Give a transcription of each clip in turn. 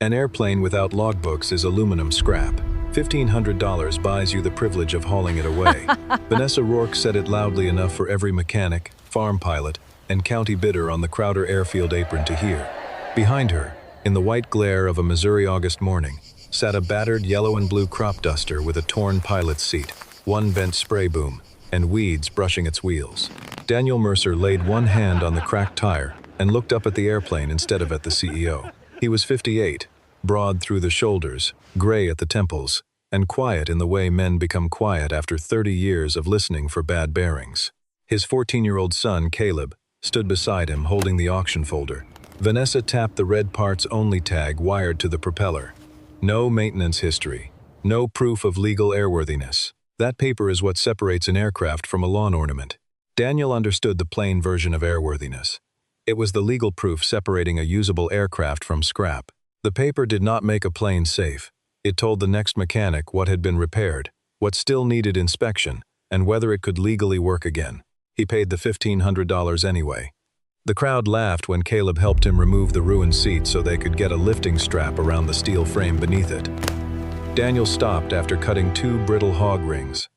An airplane without logbooks is aluminum scrap. $1,500 buys you the privilege of hauling it away. Vanessa Rourke said it loudly enough for every mechanic, farm pilot, and county bidder on the Crowder airfield apron to hear. Behind her, in the white glare of a Missouri August morning, sat a battered yellow and blue crop duster with a torn pilot's seat, one bent spray boom, and weeds brushing its wheels. Daniel Mercer laid one hand on the cracked tire and looked up at the airplane instead of at the CEO. He was 58, broad through the shoulders, gray at the temples, and quiet in the way men become quiet after 30 years of listening for bad bearings. His 14-year-old son, Caleb, stood beside him holding the auction folder. Vanessa tapped the red parts only tag wired to the propeller. No maintenance history. No proof of legal airworthiness. That paper is what separates an aircraft from a lawn ornament. Daniel understood the plain version of airworthiness. It was the legal proof separating a usable aircraft from scrap. The paper did not make a plane safe. It told the next mechanic what had been repaired, what still needed inspection, and whether it could legally work again. He paid the $1,500 anyway. The crowd laughed when Caleb helped him remove the ruined seat so they could get a lifting strap around the steel frame beneath it. Daniel stopped after cutting 2 brittle hog rings.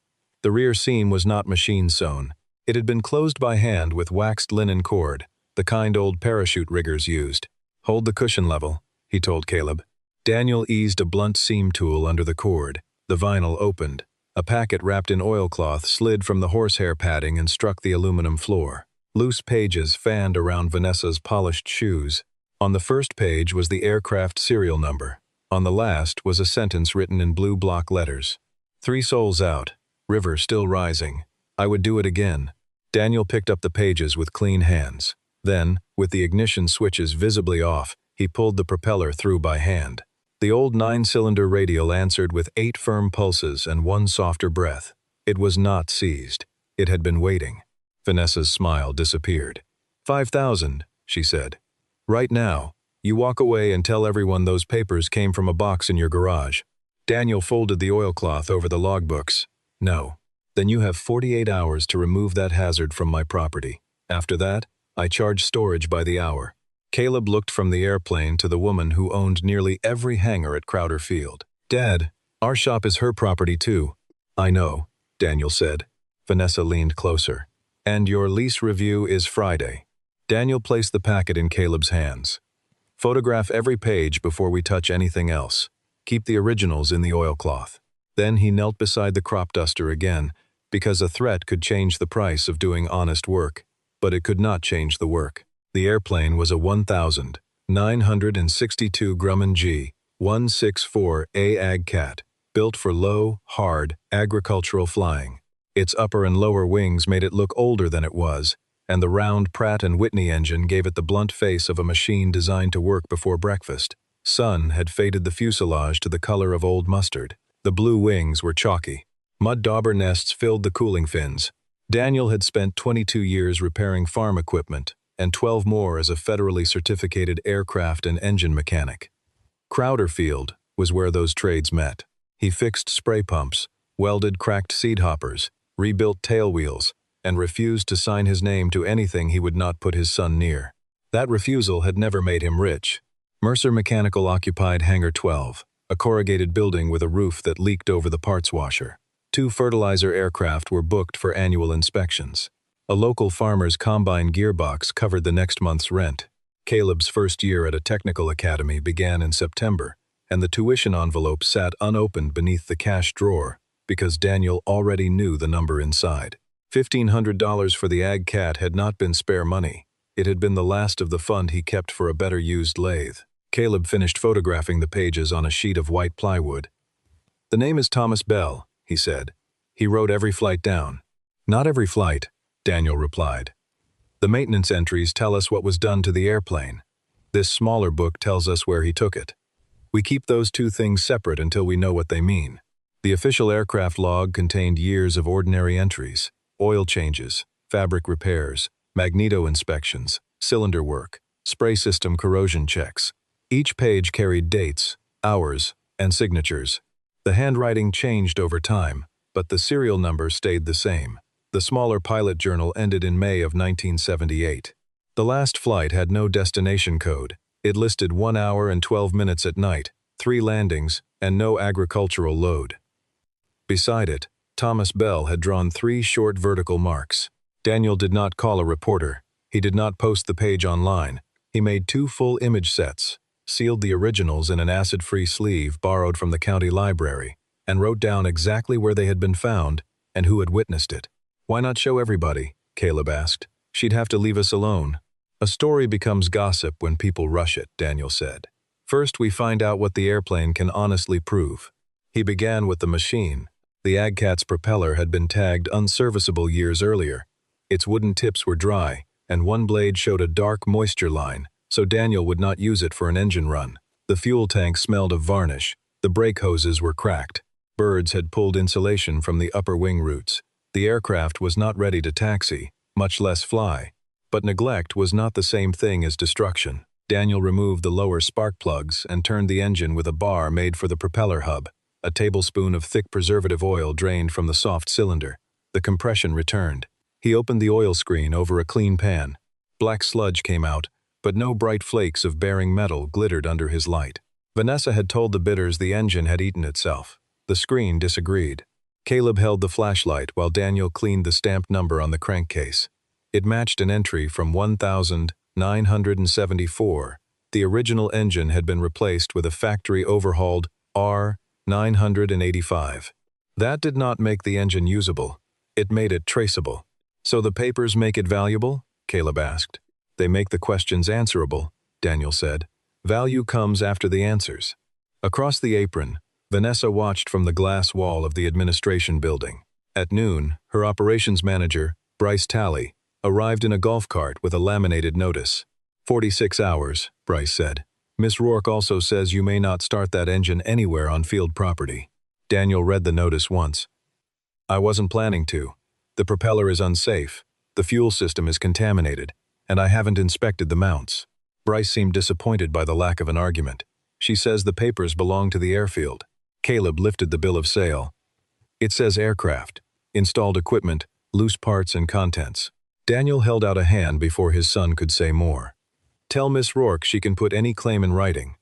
The rear seam was not machine sewn. It had been closed by hand with waxed linen cord, the kind old parachute riggers used. "Hold the cushion level," he told Caleb. Daniel eased a blunt seam tool under the cord. The vinyl opened. A packet wrapped in oilcloth slid from the horsehair padding and struck the aluminum floor. Loose pages fanned around Vanessa's polished shoes. On the first page was the aircraft serial number. On the last was a sentence written in blue block letters. 3 souls out. River still rising. I would do it again. Daniel picked up the pages with clean hands. Then, with the ignition switches visibly off, he pulled the propeller through by hand. The old 9-cylinder radial answered with 8 firm pulses and 1 softer breath. It was not seized. It had been waiting. Vanessa's smile disappeared. 5,000, she said. Right now, you walk away and tell everyone those papers came from a box in your garage. Daniel folded the oilcloth over the logbooks. No. Then you have 48 hours to remove that hazard from my property. After that, I charge storage by the hour. Caleb looked from the airplane to the woman who owned nearly every hangar at Crowder Field. Dad, our shop is her property too. I know, Daniel said. Vanessa leaned closer. And your lease review is Friday. Daniel placed the packet in Caleb's hands. Photograph every page before we touch anything else. Keep the originals in the oilcloth. Then he knelt beside the crop duster again, because a threat could change the price of doing honest work. But it could not change the work. The airplane was a 1,962 Grumman G-164A Ag Cat, built for low, hard, agricultural flying. Its upper and lower wings made it look older than it was, and the round Pratt & Whitney engine gave it the blunt face of a machine designed to work before breakfast. Sun had faded the fuselage to the color of old mustard. The blue wings were chalky. Mud dauber nests filled the cooling fins. Daniel had spent 22 years repairing farm equipment, and 12 more as a federally certificated aircraft and engine mechanic. Crowder Field was where those trades met. He fixed spray pumps, welded cracked seed hoppers, rebuilt tail wheels, and refused to sign his name to anything he would not put his son near. That refusal had never made him rich. Mercer Mechanical occupied Hangar 12, a corrugated building with a roof that leaked over the parts washer. 2 fertilizer aircraft were booked for annual inspections. A local farmer's combine gearbox covered the next month's rent. Caleb's first year at a technical academy began in September, and the tuition envelope sat unopened beneath the cash drawer because Daniel already knew the number inside. $1,500 for the Ag Cat had not been spare money. It had been the last of the fund he kept for a better used lathe. Caleb finished photographing the pages on a sheet of white plywood. The name is Thomas Bell, he said. He wrote every flight down. Not every flight, Daniel replied. The maintenance entries tell us what was done to the airplane. This smaller book tells us where he took it. We keep those 2 things separate until we know what they mean. The official aircraft log contained years of ordinary entries, oil changes, fabric repairs, magneto inspections, cylinder work, spray system corrosion checks. Each page carried dates, hours, and signatures. The handwriting changed over time, but the serial number stayed the same. The smaller pilot journal ended in May of 1978. The last flight had no destination code. It listed 1 hour and 12 minutes at night, 3 landings, and no agricultural load. Beside it, Thomas Bell had drawn 3 short vertical marks. Daniel did not call a reporter. He did not post the page online. He made 2 full image sets, sealed the originals in an acid-free sleeve borrowed from the county library, and wrote down exactly where they had been found and who had witnessed it. "Why not show everybody?" Caleb asked. "She'd have to leave us alone." "A story becomes gossip when people rush it," Daniel said. "First we find out what the airplane can honestly prove." He began with the machine. The AgCat's propeller had been tagged unserviceable years earlier. Its wooden tips were dry, and one blade showed a dark moisture line, so Daniel would not use it for an engine run. The fuel tank smelled of varnish. The brake hoses were cracked. Birds had pulled insulation from the upper wing roots. The aircraft was not ready to taxi, much less fly. But neglect was not the same thing as destruction. Daniel removed the lower spark plugs and turned the engine with a bar made for the propeller hub. A tablespoon of thick preservative oil drained from the soft cylinder. The compression returned. He opened the oil screen over a clean pan. Black sludge came out, but no bright flakes of bearing metal glittered under his light. Vanessa had told the bidders the engine had eaten itself. The screen disagreed. Caleb held the flashlight while Daniel cleaned the stamped number on the crankcase. It matched an entry from 1974. The original engine had been replaced with a factory-overhauled R985. That did not make the engine usable. It made it traceable. "So the papers make it valuable?" Caleb asked. "They make the questions answerable," Daniel said. "Value comes after the answers." Across the apron, Vanessa watched from the glass wall of the administration building. At noon, her operations manager, Bryce Talley, arrived in a golf cart with a laminated notice. 46 hours, Bryce said. "Miss Rourke also says you may not start that engine anywhere on field property." Daniel read the notice once. "I wasn't planning to. The propeller is unsafe, the fuel system is contaminated, and I haven't inspected the mounts." Bryce seemed disappointed by the lack of an argument. "She says the papers belong to the airfield." Caleb lifted the bill of sale. "It says aircraft, installed equipment, loose parts and contents." Daniel held out a hand before his son could say more. "Tell Miss Rourke she can put any claim in writing.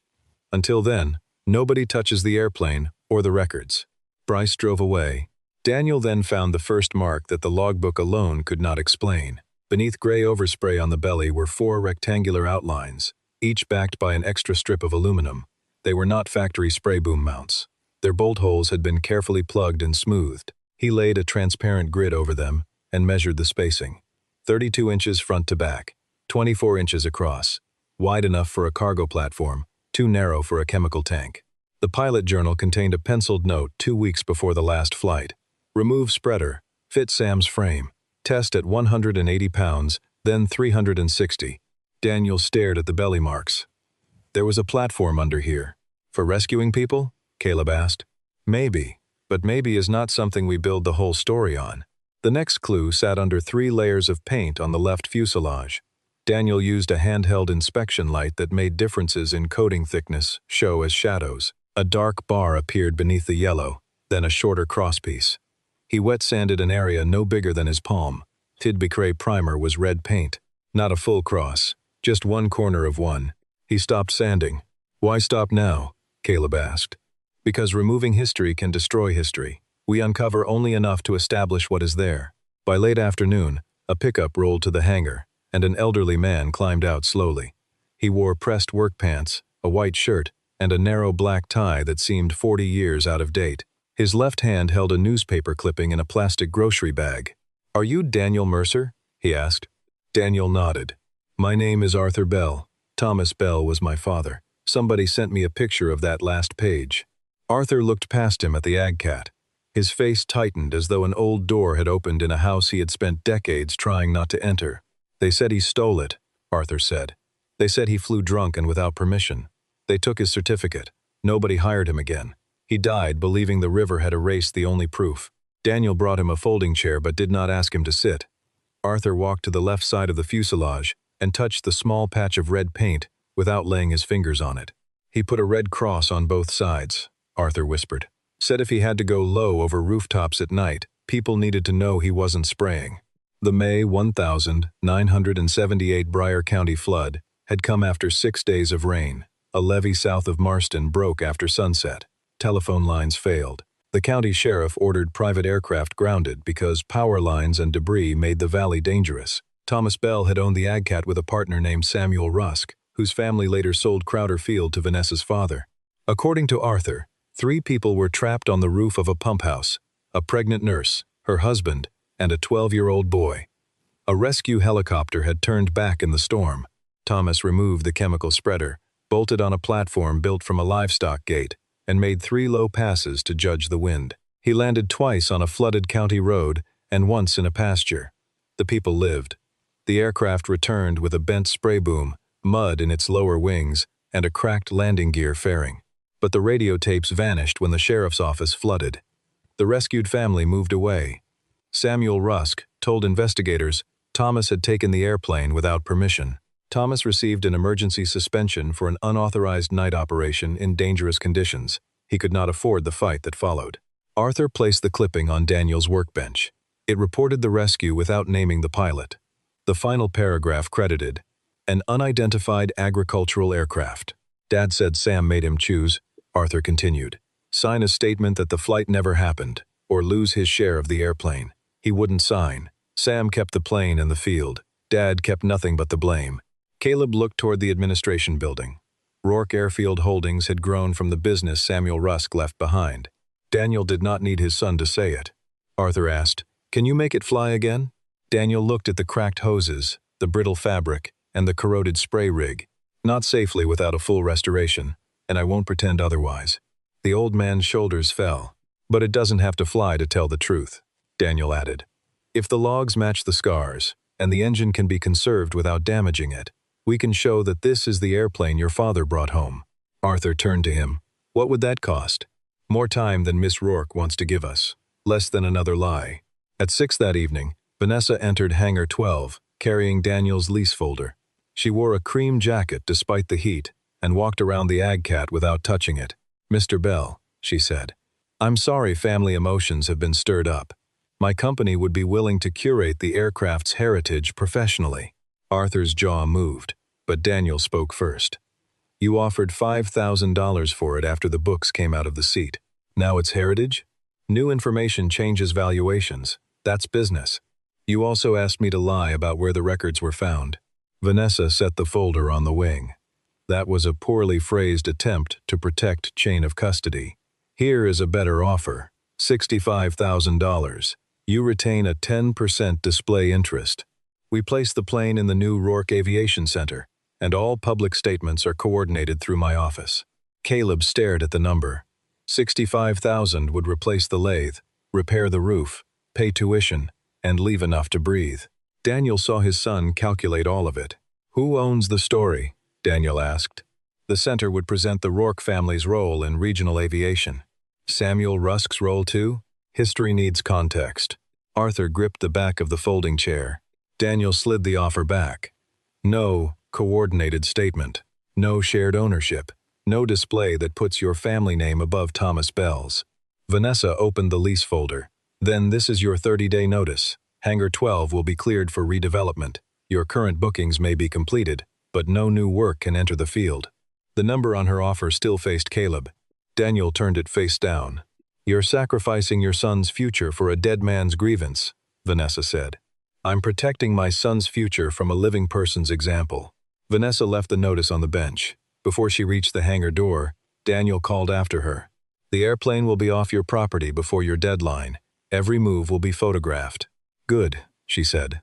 Until then, nobody touches the airplane or the records." Bryce drove away. Daniel then found the first mark that the logbook alone could not explain. Beneath gray overspray on the belly were 4 rectangular outlines, each backed by an extra strip of aluminum. They were not factory spray boom mounts. Their bolt holes had been carefully plugged and smoothed. He laid a transparent grid over them and measured the spacing. 32 inches front to back, 24 inches across, wide enough for a cargo platform, too narrow for a chemical tank. The pilot journal contained a penciled note 2 weeks before the last flight. "Remove spreader, fit Sam's frame, test at 180 pounds, then 360. Daniel stared at the belly marks. "There was a platform under here. For rescuing people?" Caleb asked. "Maybe, but maybe is not something we build the whole story on." The next clue sat under 3 layers of paint on the left fuselage. Daniel used a handheld inspection light that made differences in coating thickness show as shadows. A dark bar appeared beneath the yellow, then a shorter crosspiece. He wet-sanded an area no bigger than his palm. Tidbicray primer was red paint. Not a full cross, just one corner of one. He stopped sanding. "Why stop now?" Caleb asked. "Because removing history can destroy history. We uncover only enough to establish what is there." By late afternoon, a pickup rolled to the hangar, and an elderly man climbed out slowly. He wore pressed work pants, a white shirt, and a narrow black tie that seemed 40 years out of date. His left hand held a newspaper clipping in a plastic grocery bag. "Are you Daniel Mercer?" he asked. Daniel nodded. "My name is Arthur Bell. Thomas Bell was my father. Somebody sent me a picture of that last page." Arthur looked past him at the AgCat. His face tightened as though an old door had opened in a house he had spent decades trying not to enter. "They said he stole it," Arthur said. "They said he flew drunk and without permission. They took his certificate. Nobody hired him again. He died believing the river had erased the only proof." Daniel brought him a folding chair but did not ask him to sit. Arthur walked to the left side of the fuselage and touched the small patch of red paint without laying his fingers on it. "He put a red cross on both sides," Arthur whispered. "Said if he had to go low over rooftops at night, people needed to know he wasn't spraying." The May 1978 Bryer County flood had come after 6 days of rain. A levee south of Marston broke after sunset. Telephone lines failed. The county sheriff ordered private aircraft grounded because power lines and debris made the valley dangerous. Thomas Bell had owned the AgCat with a partner named Samuel Rusk, whose family later sold Crowder Field to Vanessa's father. According to Arthur, 3 people were trapped on the roof of a pump house: a pregnant nurse, her husband, and a 12-year-old boy. A rescue helicopter had turned back in the storm. Thomas removed the chemical spreader, bolted on a platform built from a livestock gate, and made 3 low passes to judge the wind. He landed twice on a flooded county road and once in a pasture. The people lived. The aircraft returned with a bent spray boom, mud in its lower wings, and a cracked landing gear fairing. But the radio tapes vanished when the sheriff's office flooded. The rescued family moved away. Samuel Rusk told investigators Thomas had taken the airplane without permission. Thomas received an emergency suspension for an unauthorized night operation in dangerous conditions. He could not afford the fight that followed. Arthur placed the clipping on Daniel's workbench. It reported the rescue without naming the pilot. The final paragraph credited an unidentified agricultural aircraft. Dad said Sam made him choose, Arthur continued. Sign a statement that the flight never happened, or lose his share of the airplane. He wouldn't sign. Sam kept the plane and the field. Dad kept nothing but the blame. Caleb looked toward the administration building. Rourke Airfield Holdings had grown from the business Samuel Rusk left behind. Daniel did not need his son to say it. Arthur asked, "Can you make it fly again?" Daniel looked at the cracked hoses, the brittle fabric, and the corroded spray rig. "Not safely without a full restoration, and I won't pretend otherwise." The old man's shoulders fell. "But it doesn't have to fly to tell the truth," Daniel added. "If the logs match the scars, and the engine can be conserved without damaging it, we can show that this is the airplane your father brought home." Arthur turned to him. "What would that cost?" "More time than Miss Rourke wants to give us. Less than another lie." At 6 that evening, Vanessa entered Hangar 12, carrying Daniel's lease folder. She wore a cream jacket despite the heat, and walked around the AgCat without touching it. "Mr. Bell," she said, "I'm sorry family emotions have been stirred up. My company would be willing to curate the aircraft's heritage professionally." Arthur's jaw moved, but Daniel spoke first. "You offered $5,000 for it after the books came out of the seat. Now it's heritage? New information changes valuations. That's business. You also asked me to lie about where the records were found." Vanessa set the folder on the wing. That was a poorly phrased attempt to protect chain of custody. "Here is a better offer. $65,000. You retain a 10% display interest. We place the plane in the new Rourke Aviation Center, and all public statements are coordinated through my office." Caleb stared at the number. $65,000 would replace the lathe, repair the roof, pay tuition, and leave enough to breathe. Daniel saw his son calculate all of it. "Who owns the story?" Daniel asked. "The center would present the Rourke family's role in regional aviation." "Samuel Rusk's role too?" "History needs context." Arthur gripped the back of the folding chair. Daniel slid the offer back. "No coordinated statement. No shared ownership. No display that puts your family name above Thomas Bell's." Vanessa opened the lease folder. "Then this is your 30-day notice. Hangar 12 will be cleared for redevelopment. Your current bookings may be completed, but no new work can enter the field." The number on her offer still faced Caleb. Daniel turned it face down. "You're sacrificing your son's future for a dead man's grievance," Vanessa said. "I'm protecting my son's future from a living person's example." Vanessa left the notice on the bench. Before she reached the hangar door, Daniel called after her. "The airplane will be off your property before your deadline. Every move will be photographed." "Good," she said.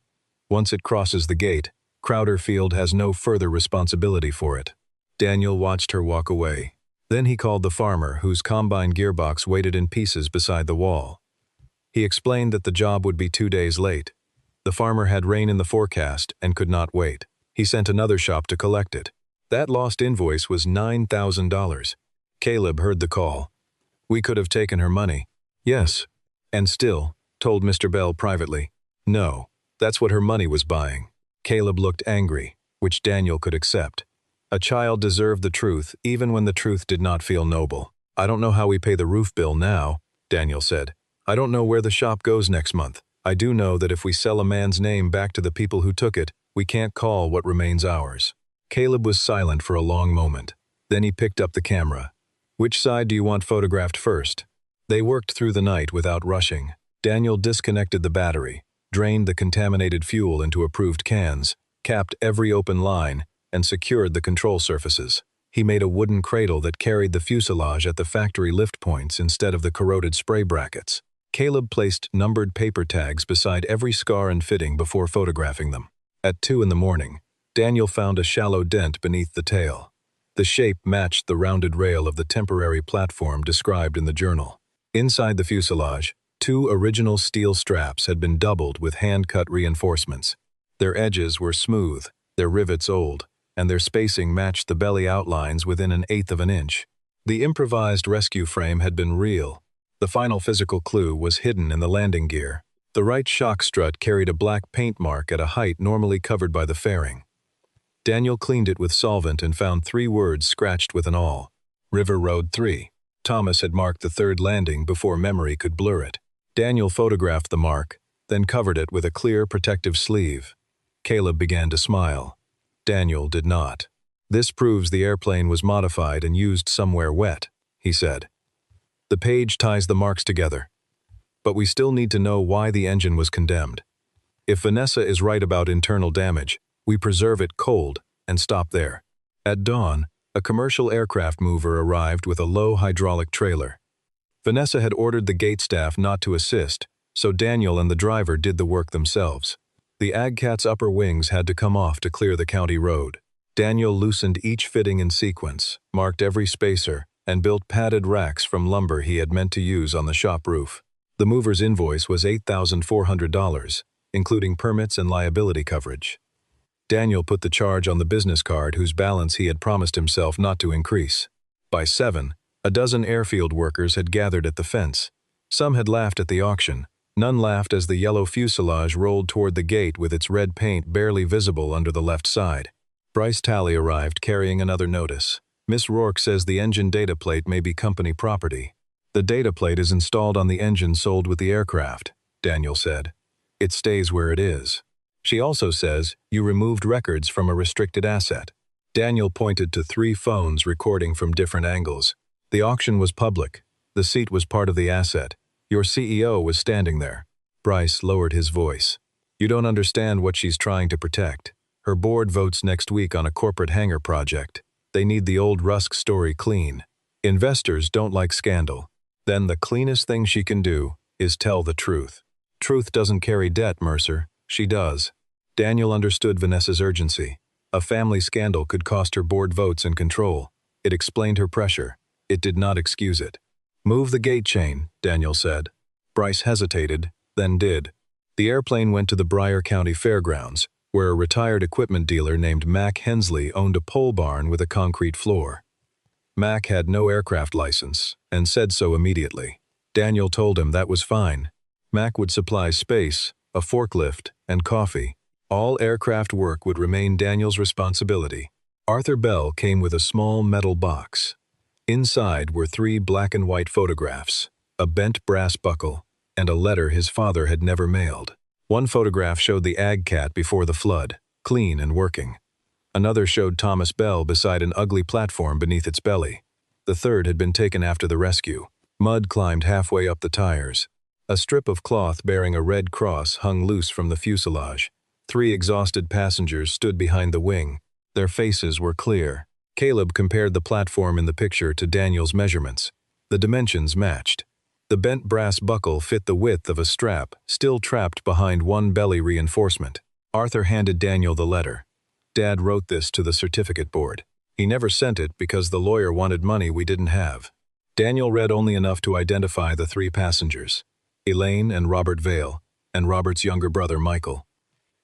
"Once it crosses the gate, Crowder Field has no further responsibility for it." Daniel watched her walk away. Then he called the farmer whose combine gearbox waited in pieces beside the wall. He explained that the job would be 2 days late. The farmer had rain in the forecast and could not wait. He sent another shop to collect it. That lost invoice was $9,000. Caleb heard the call. "We could have taken her money." "Yes, and still," told Mr. Bell privately. "No, that's what her money was buying." Caleb looked angry, which Daniel could accept. A child deserved the truth even when the truth did not feel noble. "I don't know how we pay the roof bill now," Daniel said. "I don't know where the shop goes next month. I do know that if we sell a man's name back to the people who took it, we can't call what remains ours." Caleb was silent for a long moment. Then he picked up the camera. "Which side do you want photographed first?" They worked through the night without rushing. Daniel disconnected the battery, drained the contaminated fuel into approved cans, capped every open line, and secured the control surfaces. He made a wooden cradle that carried the fuselage at the factory lift points instead of the corroded spray brackets. Caleb placed numbered paper tags beside every scar and fitting before photographing them. At 2 in the morning, Daniel found a shallow dent beneath the tail. The shape matched the rounded rail of the temporary platform described in the journal. Inside the fuselage, 2 original steel straps had been doubled with hand-cut reinforcements. Their edges were smooth, their rivets old, and their spacing matched the belly outlines within 1/8 of an inch. The improvised rescue frame had been real. The final physical clue was hidden in the landing gear. The right shock strut carried a black paint mark at a height normally covered by the fairing. Daniel cleaned it with solvent and found 3 words scratched with an awl. River Road 3. Thomas had marked the 3rd landing before memory could blur it. Daniel photographed the mark, then covered it with a clear protective sleeve. Caleb began to smile. Daniel did not. "This proves the airplane was modified and used somewhere wet," he said. "The page ties the marks together. But we still need to know why the engine was condemned. If Vanessa is right about internal damage, we preserve it cold and stop there." At dawn, a commercial aircraft mover arrived with a low hydraulic trailer. Vanessa had ordered the gate staff not to assist, so Daniel and the driver did the work themselves. The Agcat's upper wings had to come off to clear the county road. Daniel loosened each fitting in sequence, marked every spacer, and built padded racks from lumber he had meant to use on the shop roof. The mover's invoice was $8,400, including permits and liability coverage. Daniel put the charge on the business card whose balance he had promised himself not to increase. By 7, a dozen airfield workers had gathered at the fence. Some had laughed at the auction. None laughed as the yellow fuselage rolled toward the gate with its red paint barely visible under the left side. Bryce Talley arrived carrying another notice. "Miss Rourke says the engine data plate may be company property." "The data plate is installed on the engine sold with the aircraft," Daniel said. "It stays where it is." "She also says you removed records from a restricted asset." Daniel pointed to 3 phones recording from different angles. "The auction was public. The seat was part of the asset. Your CEO was standing there." Bryce lowered his voice. "You don't understand what she's trying to protect. Her board votes next week on a corporate hangar project. They need the old Rusk story clean. Investors don't like scandal. Then the cleanest thing she can do is tell the truth. Truth doesn't carry debt, Mercer. She does." Daniel understood Vanessa's urgency. A family scandal could cost her board votes and control. It explained her pressure. It did not excuse it. "Move the gate chain," Daniel said. Bryce hesitated, then did. The airplane went to the Bryer County Fairgrounds, where a retired equipment dealer named Mac Hensley owned a pole barn with a concrete floor. Mac had no aircraft license, and said so immediately. Daniel told him that was fine. Mac would supply space, a forklift, and coffee. All aircraft work would remain Daniel's responsibility. Arthur Bell came with a small metal box. Inside were 3 black and white photographs, a bent brass buckle, and a letter his father had never mailed. One photograph showed the Agcat before the flood, clean and working. Another showed Thomas Bell beside an ugly platform beneath its belly. The 3rd had been taken after the rescue. Mud climbed halfway up the tires. A strip of cloth bearing a red cross hung loose from the fuselage. 3 exhausted passengers stood behind the wing. Their faces were clear. Caleb compared the platform in the picture to Daniel's measurements. The dimensions matched. The bent brass buckle fit the width of a strap, still trapped behind one belly reinforcement. Arthur handed Daniel the letter. "Dad wrote this to the certificate board. He never sent it because the lawyer wanted money we didn't have." Daniel read only enough to identify the 3 passengers, Elaine and Robert Vale, and Robert's younger brother Michael.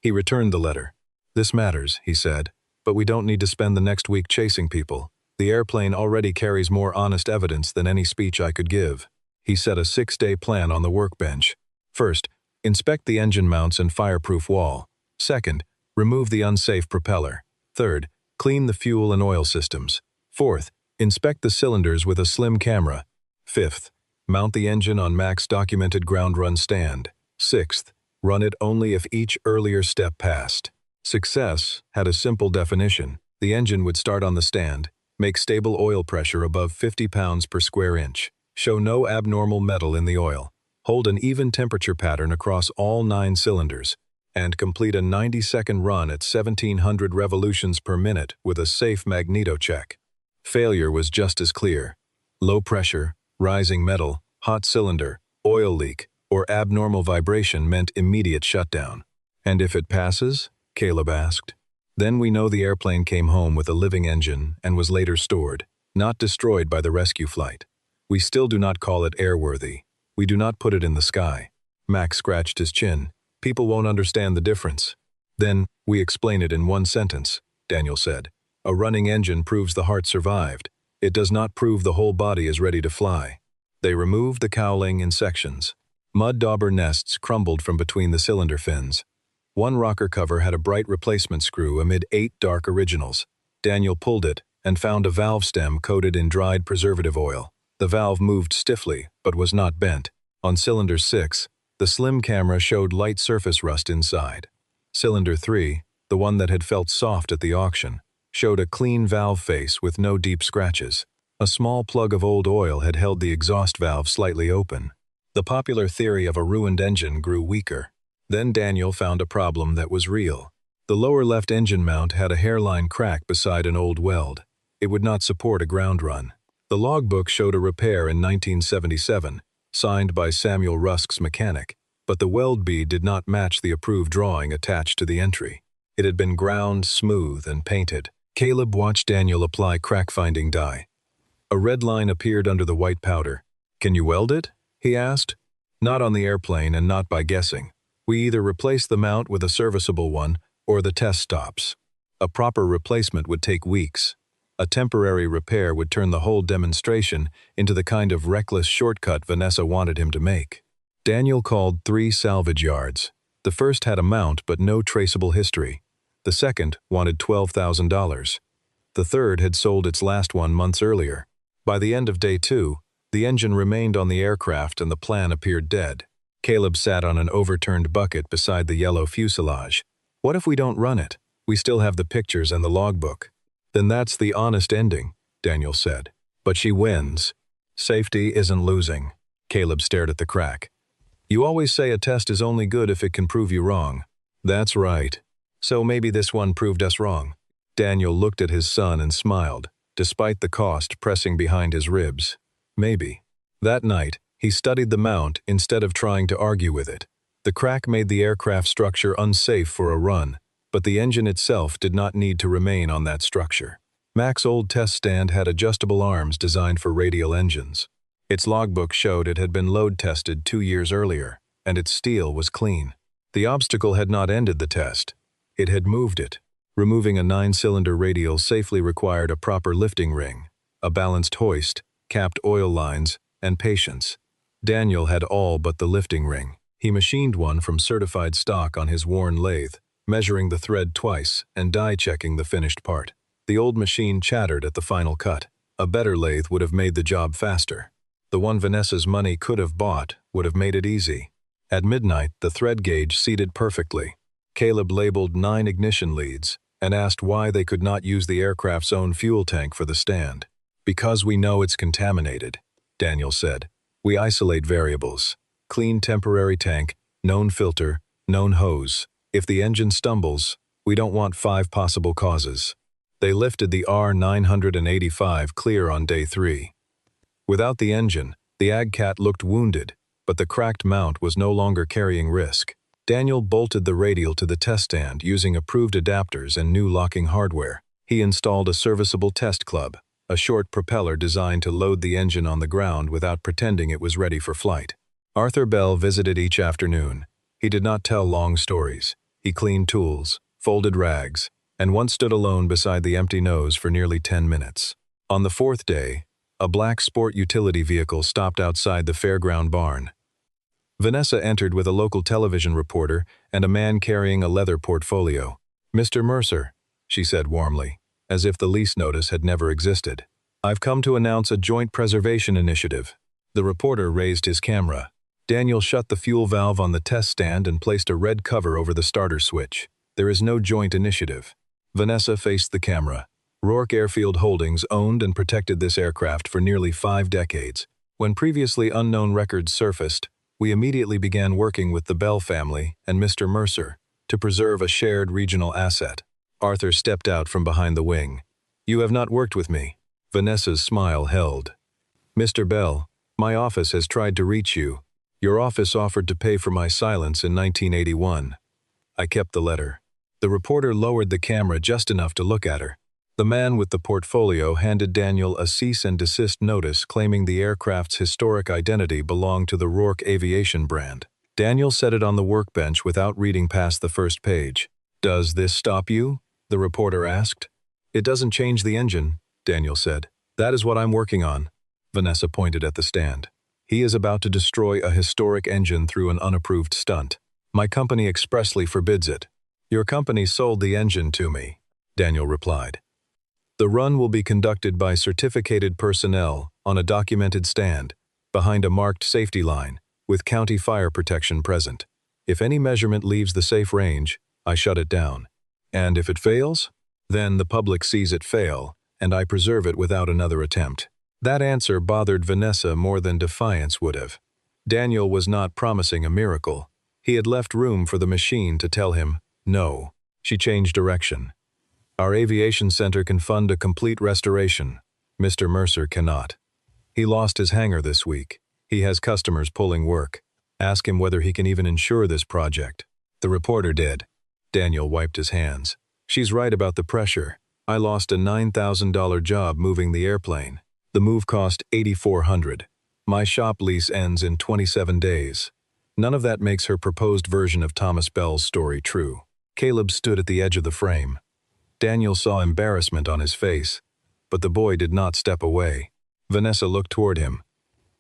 He returned the letter. "This matters," he said, "but we don't need to spend the next week chasing people. The airplane already carries more honest evidence than any speech I could give." He set a 6-day plan on the workbench. First, inspect the engine mounts and fireproof wall. Second, remove the unsafe propeller. Third, clean the fuel and oil systems. Fourth, inspect the cylinders with a slim camera. Fifth, mount the engine on Mac's documented ground run stand. Sixth, run it only if each earlier step passed. Success had a simple definition: The engine would start on the stand, make stable oil pressure above 50 pounds per square inch, show no abnormal metal in the oil, hold an even temperature pattern across all 9 cylinders, and complete a 90-second run at 1,700 revolutions per minute with a safe magneto check. Failure was just as clear. Low pressure, rising metal, hot cylinder, oil leak, or abnormal vibration meant immediate shutdown. "And if it passes?" Caleb asked. "Then we know the airplane came home with a living engine and was later stored, not destroyed by the rescue flight. We still do not call it airworthy. We do not put it in the sky." Max scratched his chin. "People won't understand the difference." "Then, we explain it in one sentence," Daniel said. "A running engine proves the heart survived. It does not prove the whole body is ready to fly." They removed the cowling in sections. Mud dauber nests crumbled from between the cylinder fins. One rocker cover had a bright replacement screw amid 8 dark originals. Daniel pulled it and found a valve stem coated in dried preservative oil. The valve moved stiffly, but was not bent. On cylinder 6, the slim camera showed light surface rust inside. Cylinder 3, the one that had felt soft at the auction, showed a clean valve face with no deep scratches. A small plug of old oil had held the exhaust valve slightly open. The popular theory of a ruined engine grew weaker. Then Daniel found a problem that was real. The lower left engine mount had a hairline crack beside an old weld. It would not support a ground run. The logbook showed a repair in 1977, signed by Samuel Rusk's mechanic, but the weld bead did not match the approved drawing attached to the entry. It had been ground, smooth, and painted. Caleb watched Daniel apply crack-finding dye. A red line appeared under the white powder. "Can you weld it?" he asked. "Not on the airplane and not by guessing. We either replace the mount with a serviceable one or the test stops. A proper replacement would take weeks. A temporary repair would turn the whole demonstration into the kind of reckless shortcut Vanessa wanted him to make." Daniel called 3 salvage yards. The first had a mount but no traceable history. The second wanted $12,000. The third had sold its last one months earlier. By the end of day 2, the engine remained on the aircraft and the plan appeared dead. Caleb sat on an overturned bucket beside the yellow fuselage. "What if we don't run it? We still have the pictures and the logbook." "Then that's the honest ending," Daniel said. "But she wins. Safety isn't losing." Caleb stared at the crack. "You always say a test is only good if it can prove you wrong." "That's right. So maybe this one proved us wrong." Daniel looked at his son and smiled, despite the cost pressing behind his ribs. "Maybe." That night, he studied the mount instead of trying to argue with it. The crack made the aircraft structure unsafe for a run, but the engine itself did not need to remain on that structure. Mac's old test stand had adjustable arms designed for radial engines. Its logbook showed it had been load tested 2 years earlier, and its steel was clean. The obstacle had not ended the test. It had moved it. Removing a 9-cylinder radial safely required a proper lifting ring, a balanced hoist, capped oil lines, and patience. Daniel had all but the lifting ring. He machined one from certified stock on his worn lathe, measuring the thread twice and die-checking the finished part. The old machine chattered at the final cut. A better lathe would have made the job faster. The one Vanessa's money could have bought would have made it easy. At midnight, the thread gauge seated perfectly. Caleb labeled 9 ignition leads and asked why they could not use the aircraft's own fuel tank for the stand. "Because we know it's contaminated," Daniel said. "We isolate variables. Clean temporary tank, known filter, known hose. If the engine stumbles, we don't want 5 possible causes." They lifted the R985 clear on day 3. Without the engine, the AgCat looked wounded, but the cracked mount was no longer carrying risk. Daniel bolted the radial to the test stand using approved adapters and new locking hardware. He installed a serviceable test club, a short propeller designed to load the engine on the ground without pretending it was ready for flight. Arthur Bell visited each afternoon. He did not tell long stories. He cleaned tools, folded rags, and once stood alone beside the empty nose for nearly 10 minutes. On the 4th day, a black sport utility vehicle stopped outside the fairground barn. Vanessa entered with a local television reporter and a man carrying a leather portfolio. "Mr. Mercer," she said warmly, as if the lease notice had never existed. "I've come to announce a joint preservation initiative." The reporter raised his camera. Daniel shut the fuel valve on the test stand and placed a red cover over the starter switch. "There is no joint initiative. Vanessa faced the camera. Rourke Airfield Holdings owned and protected this aircraft for nearly 5 decades. When previously unknown records surfaced, we immediately began working with the Bell family and Mr. Mercer to preserve a shared regional asset. Arthur stepped out from behind the wing. "You have not worked with me." Vanessa's smile held. "Mr. Bell, my office has tried to reach you. Your office offered to pay for my silence in 1981. I kept the letter." The reporter lowered the camera just enough to look at her. The man with the portfolio handed Daniel a cease and desist notice claiming the aircraft's historic identity belonged to the Rourke Aviation brand. Daniel set it on the workbench without reading past the first page. "Does this stop you?" the reporter asked. "It doesn't change the engine," Daniel said. "That is what I'm working on." Vanessa pointed at the stand. "He is about to destroy a historic engine through an unapproved stunt. My company expressly forbids it." "Your company sold the engine to me," Daniel replied. "The run will be conducted by certificated personnel on a documented stand, behind a marked safety line, with county fire protection present. If any measurement leaves the safe range, I shut it down. And if it fails, then the public sees it fail, and I preserve it without another attempt." That answer bothered Vanessa more than defiance would have. Daniel was not promising a miracle. He had left room for the machine to tell him, no. She changed direction. "Our aviation center can fund a complete restoration. Mr. Mercer cannot. He lost his hangar this week. He has customers pulling work. Ask him whether he can even insure this project." The reporter did. Daniel wiped his hands. "She's right about the pressure. I lost a $9,000 job moving the airplane. The move cost $8,400. My shop lease ends in 27 days. None of that makes her proposed version of Thomas Bell's story true." Caleb stood at the edge of the frame. Daniel saw embarrassment on his face, but the boy did not step away. Vanessa looked toward him.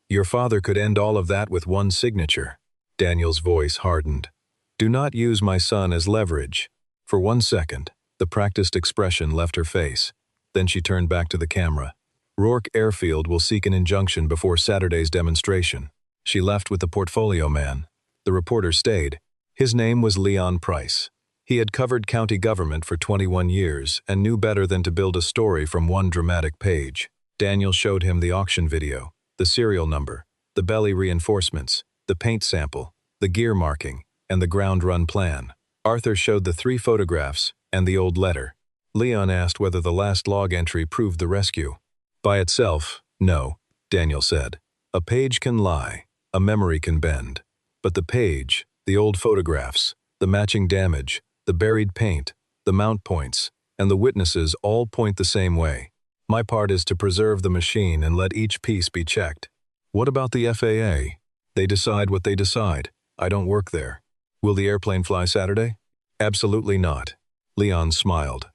"Your father could end all of that with one signature." Daniel's voice hardened. "Do not use my son as leverage." For 1 second, the practiced expression left her face. Then she turned back to the camera. "Rourke Airfield will seek an injunction before Saturday's demonstration." She left with the portfolio man. The reporter stayed. His name was Leon Price. He had covered county government for 21 years and knew better than to build a story from one dramatic page. Daniel showed him the auction video, the serial number, the belly reinforcements, the paint sample, the gear marking, and the ground run plan. Arthur showed the 3 photographs and the old letter. Leon asked whether the last log entry proved the rescue. "By itself, no," Daniel said. "A page can lie, a memory can bend. But the page, the old photographs, the matching damage, the buried paint, the mount points, and the witnesses all point the same way. My part is to preserve the machine and let each piece be checked." "What about the FAA? They decide what they decide. I don't work there. Will the airplane fly Saturday?" "Absolutely not." Leon smiled.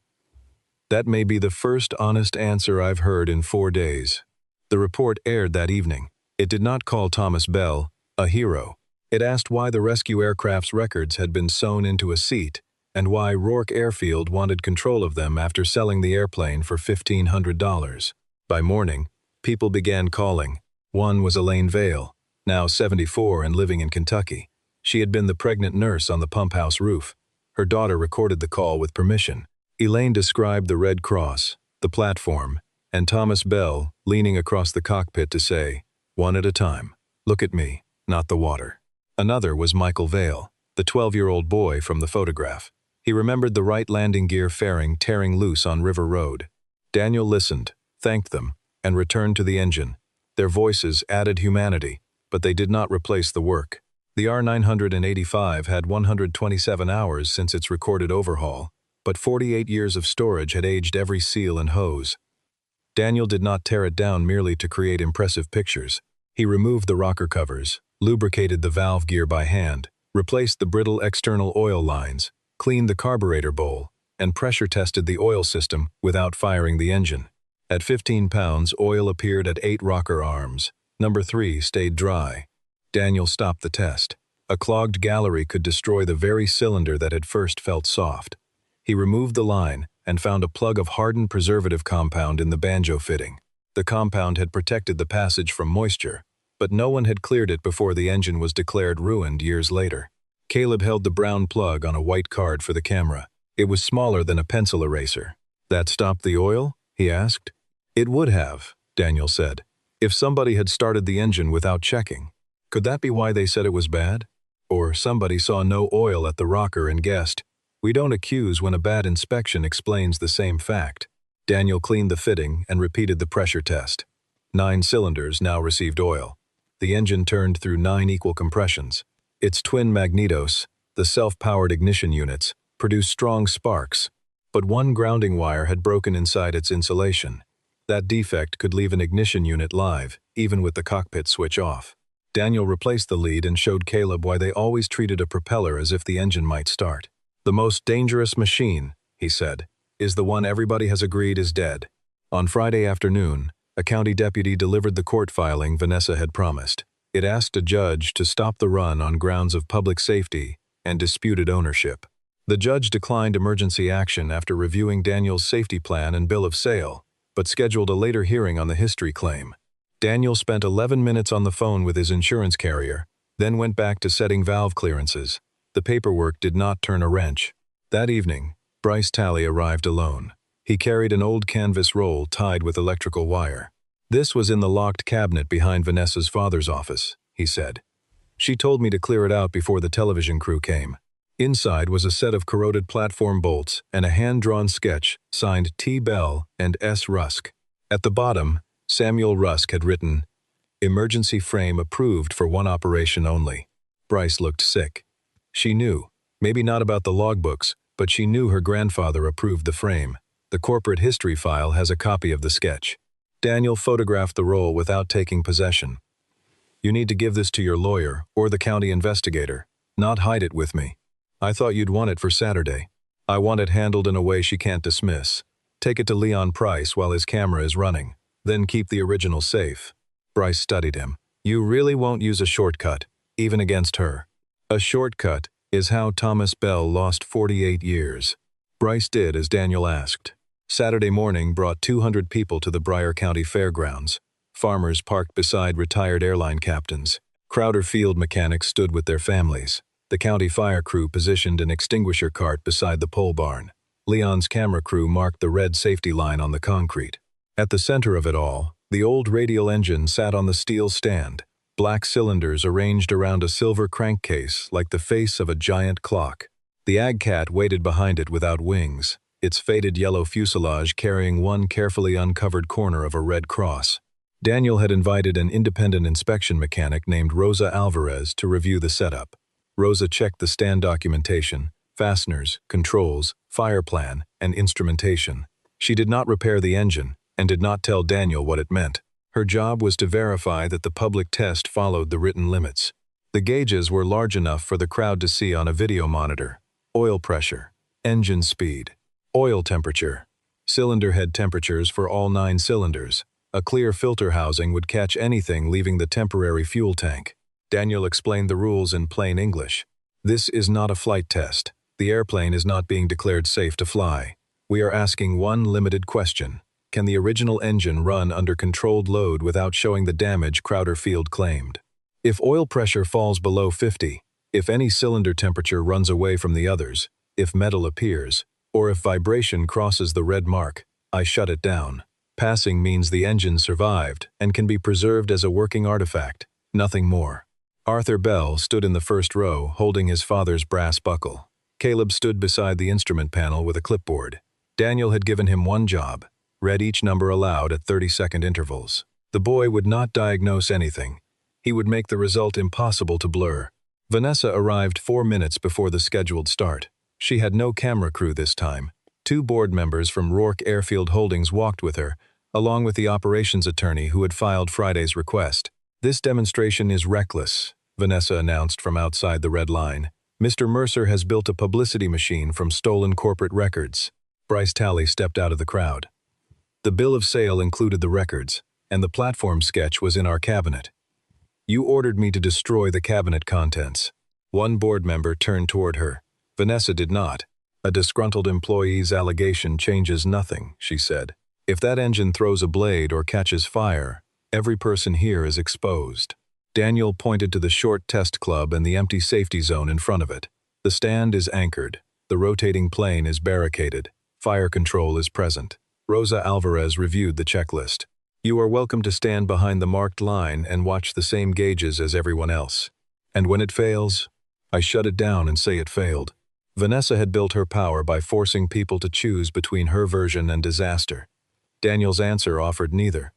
"That may be the first honest answer I've heard in 4 days." The report aired that evening. It did not call Thomas Bell a hero. It asked why the rescue aircraft's records had been sewn into a seat and why Rourke Airfield wanted control of them after selling the airplane for $1,500. By morning, people began calling. One was Elaine Vale, now 74 and living in Kentucky. She had been the pregnant nurse on the pump house roof. Her daughter recorded the call with permission. Elaine described the Red Cross, the platform, and Thomas Bell leaning across the cockpit to say, "One at a time. Look at me, not the water." Another was Michael Vale, the 12-year-old boy from the photograph. He remembered the right landing gear fairing tearing loose on River Road. Daniel listened, thanked them, and returned to the engine. Their voices added humanity, but they did not replace the work. The R985 had 127 hours since its recorded overhaul, but 48 years of storage had aged every seal and hose. Daniel did not tear it down merely to create impressive pictures. He removed the rocker covers, lubricated the valve gear by hand, replaced the brittle external oil lines, cleaned the carburetor bowl, and pressure tested the oil system without firing the engine. At 15 pounds, oil appeared at 8 rocker arms. Number 3 stayed dry. Daniel stopped the test. A clogged gallery could destroy the very cylinder that had first felt soft. He removed the line and found a plug of hardened preservative compound in the banjo fitting. The compound had protected the passage from moisture, but no one had cleared it before the engine was declared ruined years later. Caleb held the brown plug on a white card for the camera. It was smaller than a pencil eraser. That stopped the oil? He asked. It would have, Daniel said, if somebody had started the engine without checking. Could that be why they said it was bad? Or somebody saw no oil at the rocker and guessed, we don't accuse when a bad inspection explains the same fact. Daniel cleaned the fitting and repeated the pressure test. 9 cylinders now received oil. The engine turned through 9 equal compressions. Its twin magnetos, the self-powered ignition units, produced strong sparks, but one grounding wire had broken inside its insulation. That defect could leave an ignition unit live, even with the cockpit switch off. Daniel replaced the lead and showed Caleb why they always treated a propeller as if the engine might start. The most dangerous machine, he said, is the one everybody has agreed is dead. On Friday afternoon, a county deputy delivered the court filing Vanessa had promised. It asked a judge to stop the run on grounds of public safety and disputed ownership. The judge declined emergency action after reviewing Daniel's safety plan and bill of sale, but scheduled a later hearing on the history claim. Daniel spent 11 minutes on the phone with his insurance carrier, then went back to setting valve clearances. The paperwork did not turn a wrench. That evening, Bryce Talley arrived alone. He carried an old canvas roll tied with electrical wire. This was in the locked cabinet behind Vanessa's father's office, he said. She told me to clear it out before the television crew came. Inside was a set of corroded platform bolts and a hand-drawn sketch signed T. Bell and S. Rusk. At the bottom, Samuel Rusk had written, "Emergency frame approved for one operation only." Bryce looked sick. She knew, maybe not about the logbooks, but she knew her grandfather approved the frame. The corporate history file has a copy of the sketch. Daniel photographed the roll without taking possession. "You need to give this to your lawyer or the county investigator, not hide it with me. I thought you'd want it for Saturday. I want it handled in a way she can't dismiss. Take it to Leon Price while his camera is running. Then keep the original safe." Bryce studied him. "You really won't use a shortcut, even against her." "A shortcut is how Thomas Bell lost 48 years. Bryce did as Daniel asked. Saturday morning brought 200 people to the Bryer County Fairgrounds. Farmers parked beside retired airline captains. Crowder field mechanics stood with their families. The county fire crew positioned an extinguisher cart beside the pole barn. Leon's camera crew marked the red safety line on the concrete. At the center of it all, the old radial engine sat on the steel stand, black cylinders arranged around a silver crankcase like the face of a giant clock. The Agcat waited behind it without wings, its faded yellow fuselage carrying one carefully uncovered corner of a red cross. Daniel had invited an independent inspection mechanic named Rosa Alvarez to review the setup. Rosa checked the stand documentation, fasteners, controls, fire plan, and instrumentation. She did not repair the engine and did not tell Daniel what it meant. Her job was to verify that the public test followed the written limits. The gauges were large enough for the crowd to see on a video monitor. Oil pressure, engine speed, oil temperature, cylinder head temperatures for all 9 cylinders. A clear filter housing would catch anything leaving the temporary fuel tank. Daniel explained the rules in plain English. "This is not a flight test. The airplane is not being declared safe to fly. We are asking one limited question. Can the original engine run under controlled load without showing the damage Crowder Field claimed? If oil pressure falls below 50, if any cylinder temperature runs away from the others, if metal appears, or if vibration crosses the red mark, I shut it down. Passing means the engine survived and can be preserved as a working artifact, nothing more." Arthur Bell stood in the first row holding his father's brass buckle. Caleb stood beside the instrument panel with a clipboard. Daniel had given him one job: read each number aloud at 30-second intervals. The boy would not diagnose anything. He would make the result impossible to blur. Vanessa arrived 4 minutes before the scheduled start. She had no camera crew this time. 2 board members from Rourke Airfield Holdings walked with her, along with the operations attorney who had filed Friday's request. "This demonstration is reckless," Vanessa announced from outside the red line. "Mr. Mercer has built a publicity machine from stolen corporate records." Bryce Talley stepped out of the crowd. "The bill of sale included the records, and the platform sketch was in our cabinet. You ordered me to destroy the cabinet contents." One board member turned toward her. Vanessa did not. "A disgruntled employee's allegation changes nothing," she said. "If that engine throws a blade or catches fire, every person here is exposed." Daniel pointed to the short test club and the empty safety zone in front of it. "The stand is anchored. The rotating plane is barricaded. Fire control is present. Rosa Alvarez reviewed the checklist. You are welcome to stand behind the marked line and watch the same gauges as everyone else. And when it fails, I shut it down and say it failed. Vanessa had built her power by forcing people to choose between her version and disaster. Daniel's answer offered neither.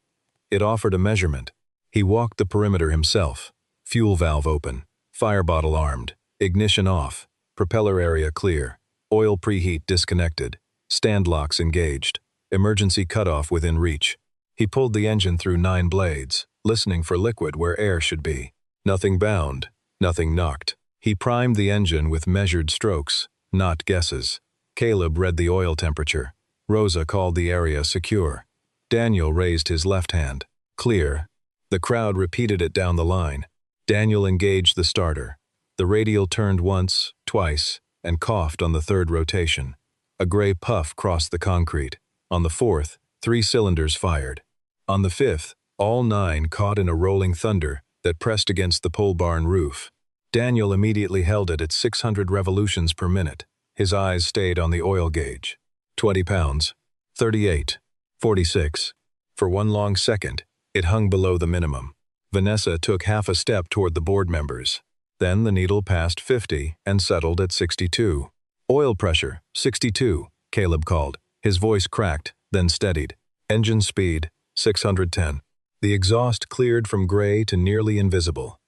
It offered a measurement. He walked the perimeter himself. Fuel valve open. Fire bottle armed. Ignition off. Propeller area clear. Oil preheat disconnected. Stand locks engaged. Emergency cutoff within reach. He pulled the engine through 9 blades, listening for liquid where air should be. Nothing bound. Nothing knocked. He primed the engine with measured strokes, not guesses. Caleb read the oil temperature. Rosa called the area secure. Daniel raised his left hand. Clear. The crowd repeated it down the line. Daniel engaged the starter. The radial turned once, twice, and coughed on the 3rd rotation. A gray puff crossed the concrete. On the 4th, 3 cylinders fired. On the 5th, all 9 caught in a rolling thunder that pressed against the pole barn roof. Daniel immediately held it at 600 revolutions per minute. His eyes stayed on the oil gauge. 20 pounds. 38. 46. For one long second, it hung below the minimum. Vanessa took half a step toward the board members. Then the needle passed 50 and settled at 62. Oil pressure, 62, Caleb called. His voice cracked, then steadied. Engine speed, 610. The exhaust cleared from gray to nearly invisible.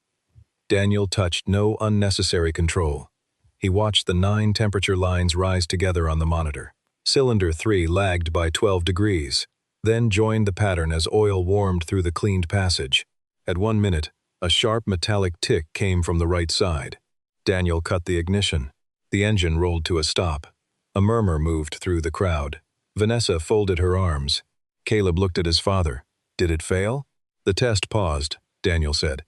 Daniel touched no unnecessary control. He watched the 9 temperature lines rise together on the monitor. Cylinder 3 lagged by 12 degrees, then joined the pattern as oil warmed through the cleaned passage. At 1 minute, a sharp metallic tick came from the right side. Daniel cut the ignition. The engine rolled to a stop. A murmur moved through the crowd. Vanessa folded her arms. Caleb looked at his father. Did it fail? The test paused, Daniel said.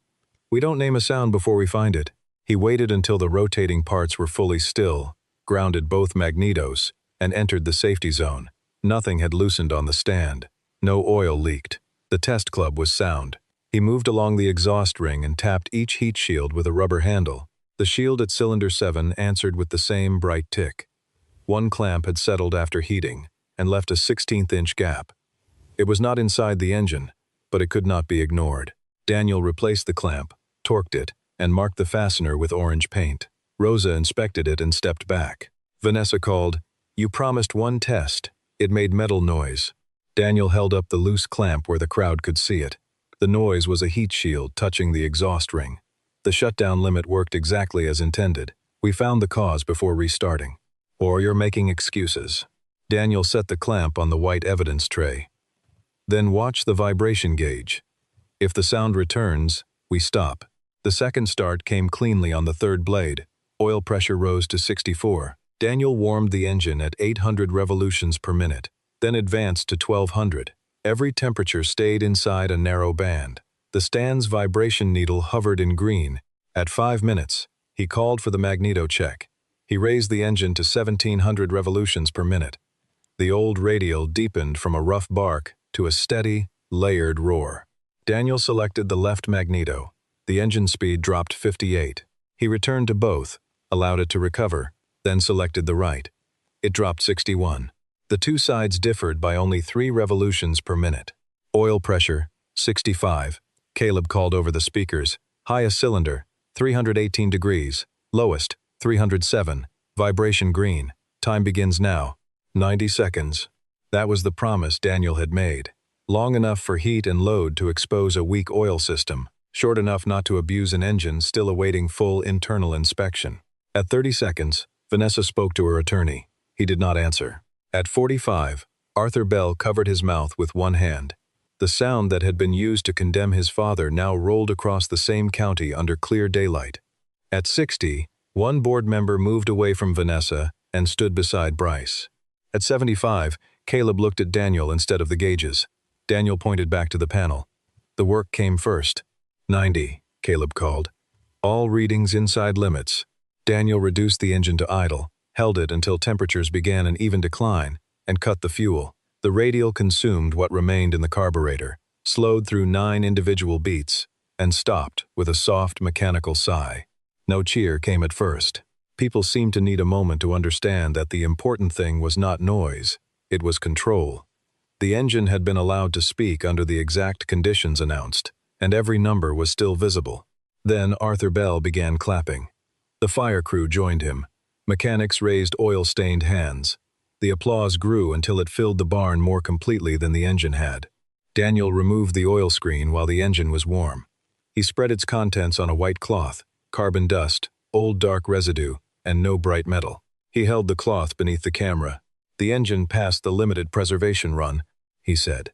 We don't name a sound before we find it. He waited until the rotating parts were fully still, grounded both magnetos, and entered the safety zone. Nothing had loosened on the stand. No oil leaked. The test club was sound. He moved along the exhaust ring and tapped each heat shield with a rubber handle. The shield at cylinder 7 answered with the same bright tick. One clamp had settled after heating and left a 16th-inch gap. It was not inside the engine, but it could not be ignored. Daniel replaced the clamp, torqued it, and marked the fastener with orange paint. Rosa inspected it and stepped back. Vanessa called, "You promised one test." It made metal noise. Daniel held up the loose clamp where the crowd could see it. The noise was a heat shield touching the exhaust ring. The shutdown limit worked exactly as intended. We found the cause before restarting. Or you're making excuses. Daniel set the clamp on the white evidence tray. Then watch the vibration gauge. If the sound returns, we stop. The second start came cleanly on the 3rd blade. Oil pressure rose to 64. Daniel warmed the engine at 800 revolutions per minute, then advanced to 1200. Every temperature stayed inside a narrow band. The stand's vibration needle hovered in green. At 5 minutes, he called for the magneto check. He raised the engine to 1700 revolutions per minute. The old radial deepened from a rough bark to a steady, layered roar. Daniel selected the left magneto. The engine speed dropped 58. He returned to both, allowed it to recover, then selected the right. It dropped 61. The two sides differed by only 3 revolutions per minute. Oil pressure, 65. Caleb called over the speakers. Highest cylinder, 318 degrees. Lowest, 307. Vibration green. Time begins now. 90 seconds. That was the promise Daniel had made. Long enough for heat and load to expose a weak oil system. Short enough not to abuse an engine still awaiting full internal inspection. At 30 seconds, Vanessa spoke to her attorney. He did not answer. At 45, Arthur Bell covered his mouth with one hand. The sound that had been used to condemn his father now rolled across the same county under clear daylight. At 60, one board member moved away from Vanessa and stood beside Bryce. At 75, Caleb looked at Daniel instead of the gauges. Daniel pointed back to the panel. The work came first. 90, Caleb called. All readings inside limits. Daniel reduced the engine to idle, held it until temperatures began an even decline, and cut the fuel. The radial consumed what remained in the carburetor, slowed through 9 individual beats, and stopped with a soft mechanical sigh. No cheer came at first. People seemed to need a moment to understand that the important thing was not noise, it was control. The engine had been allowed to speak under the exact conditions announced, and every number was still visible. Then Arthur Bell began clapping. The fire crew joined him. Mechanics raised oil-stained hands. The applause grew until it filled the barn more completely than the engine had. Daniel removed the oil screen while the engine was warm. He spread its contents on a white cloth, carbon dust, old dark residue, and no bright metal. He held the cloth beneath the camera. "The engine passed the limited preservation run," he said.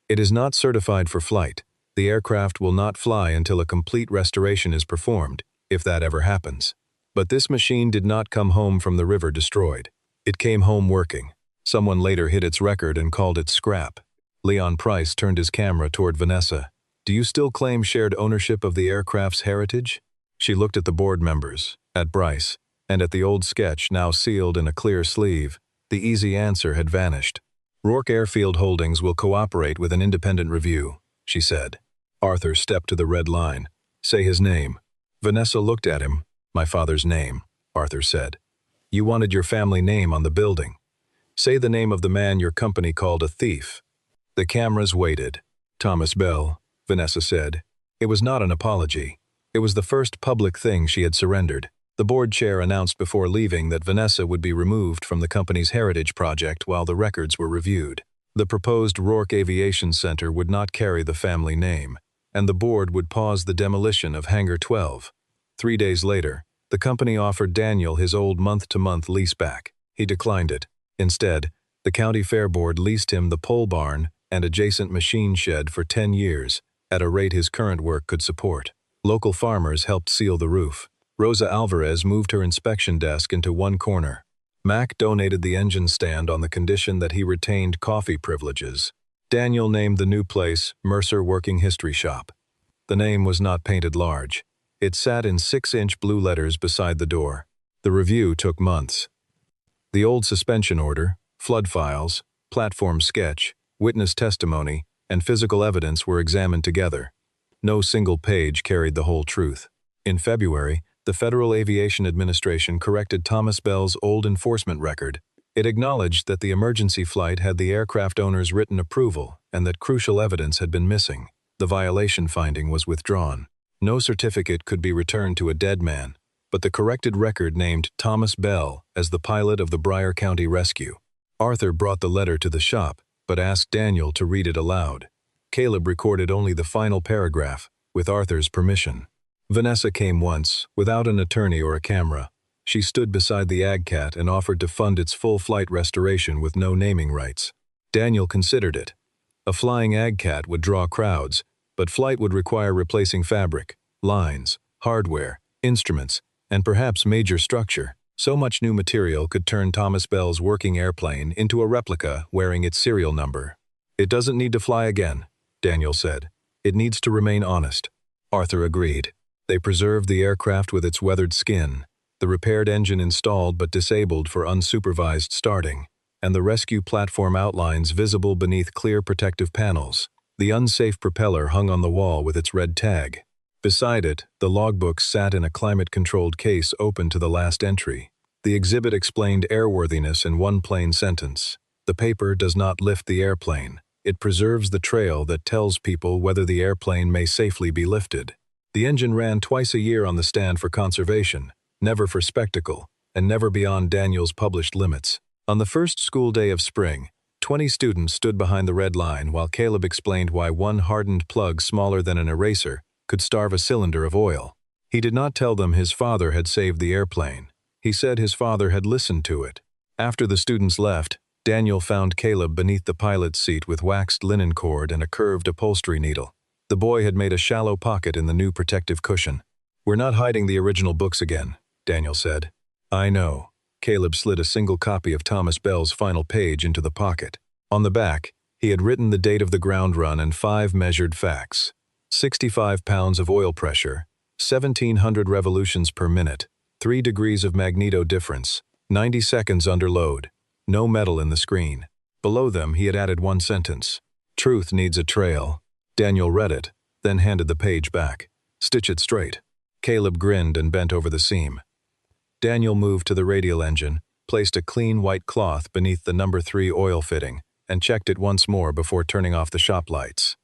"It is not certified for flight. The aircraft will not fly until a complete restoration is performed, if that ever happens. But this machine did not come home from the river destroyed. It came home working. Someone later hit its record and called it scrap." Leon Price turned his camera toward Vanessa. "Do you still claim shared ownership of the aircraft's heritage?" She looked at the board members, at Bryce, and at the old sketch now sealed in a clear sleeve. The easy answer had vanished. "Rourke Airfield Holdings will cooperate with an independent review," she said. Arthur stepped to the red line. "Say his name." Vanessa looked at him. "My father's name," Arthur said. "You wanted your family name on the building. Say the name of the man your company called a thief." The cameras waited. "Thomas Bell," Vanessa said. It was not an apology. It was the first public thing she had surrendered. The board chair announced before leaving that Vanessa would be removed from the company's heritage project while the records were reviewed. The proposed Rourke Aviation Center would not carry the family name, and the board would pause the demolition of Hangar 12. 3 days later, the company offered Daniel his old month-to-month lease back. He declined it. Instead, the county fair board leased him the pole barn and adjacent machine shed for 10 years, at a rate his current work could support. Local farmers helped seal the roof. Rosa Alvarez moved her inspection desk into one corner. Mac donated the engine stand on the condition that he retained coffee privileges. Daniel named the new place Mercer Working History Shop. The name was not painted large. It sat in 6-inch blue letters beside the door. The review took months. The old suspension order, flood files, platform sketch, witness testimony, and physical evidence were examined together. No single page carried the whole truth. In February, the Federal Aviation Administration corrected Thomas Bell's old enforcement record. It acknowledged that the emergency flight had the aircraft owner's written approval and that crucial evidence had been missing. The violation finding was withdrawn. No certificate could be returned to a dead man, but the corrected record named Thomas Bell as the pilot of the Bryan County Rescue. Arthur brought the letter to the shop, but asked Daniel to read it aloud. Caleb recorded only the final paragraph, with Arthur's permission. Vanessa came once, without an attorney or a camera. She stood beside the AgCat and offered to fund its full flight restoration with no naming rights. Daniel considered it. A flying AgCat would draw crowds, but flight would require replacing fabric, lines, hardware, instruments, and perhaps major structure. So much new material could turn Thomas Bell's working airplane into a replica wearing its serial number. "It doesn't need to fly again," Daniel said. "It needs to remain honest." Arthur agreed. They preserved the aircraft with its weathered skin, the repaired engine installed but disabled for unsupervised starting, and the rescue platform outlines visible beneath clear protective panels. The unsafe propeller hung on the wall with its red tag. Beside it, the logbooks sat in a climate-controlled case open to the last entry. The exhibit explained airworthiness in one plain sentence. "The paper does not lift the airplane. It preserves the trail that tells people whether the airplane may safely be lifted." The engine ran twice a year on the stand for conservation, never for spectacle, and never beyond Daniel's published limits. On the first school day of spring, 20 students stood behind the red line while Caleb explained why one hardened plug smaller than an eraser could starve a cylinder of oil. He did not tell them his father had saved the airplane. He said his father had listened to it. After the students left, Daniel found Caleb beneath the pilot's seat with waxed linen cord and a curved upholstery needle. The boy had made a shallow pocket in the new protective cushion. "We're not hiding the original books again," Daniel said. "I know." Caleb slid a single copy of Thomas Bell's final page into the pocket. On the back, he had written the date of the ground run and 5 measured facts. 65 pounds of oil pressure, 1,700 revolutions per minute, 3 degrees of magneto difference, 90 seconds under load, no metal in the screen. Below them, he had added one sentence. "Truth needs a trail." Daniel read it, then handed the page back. "Stitch it straight." Caleb grinned and bent over the seam. Daniel moved to the radial engine, placed a clean white cloth beneath the number 3 oil fitting, and checked it once more before turning off the shop lights.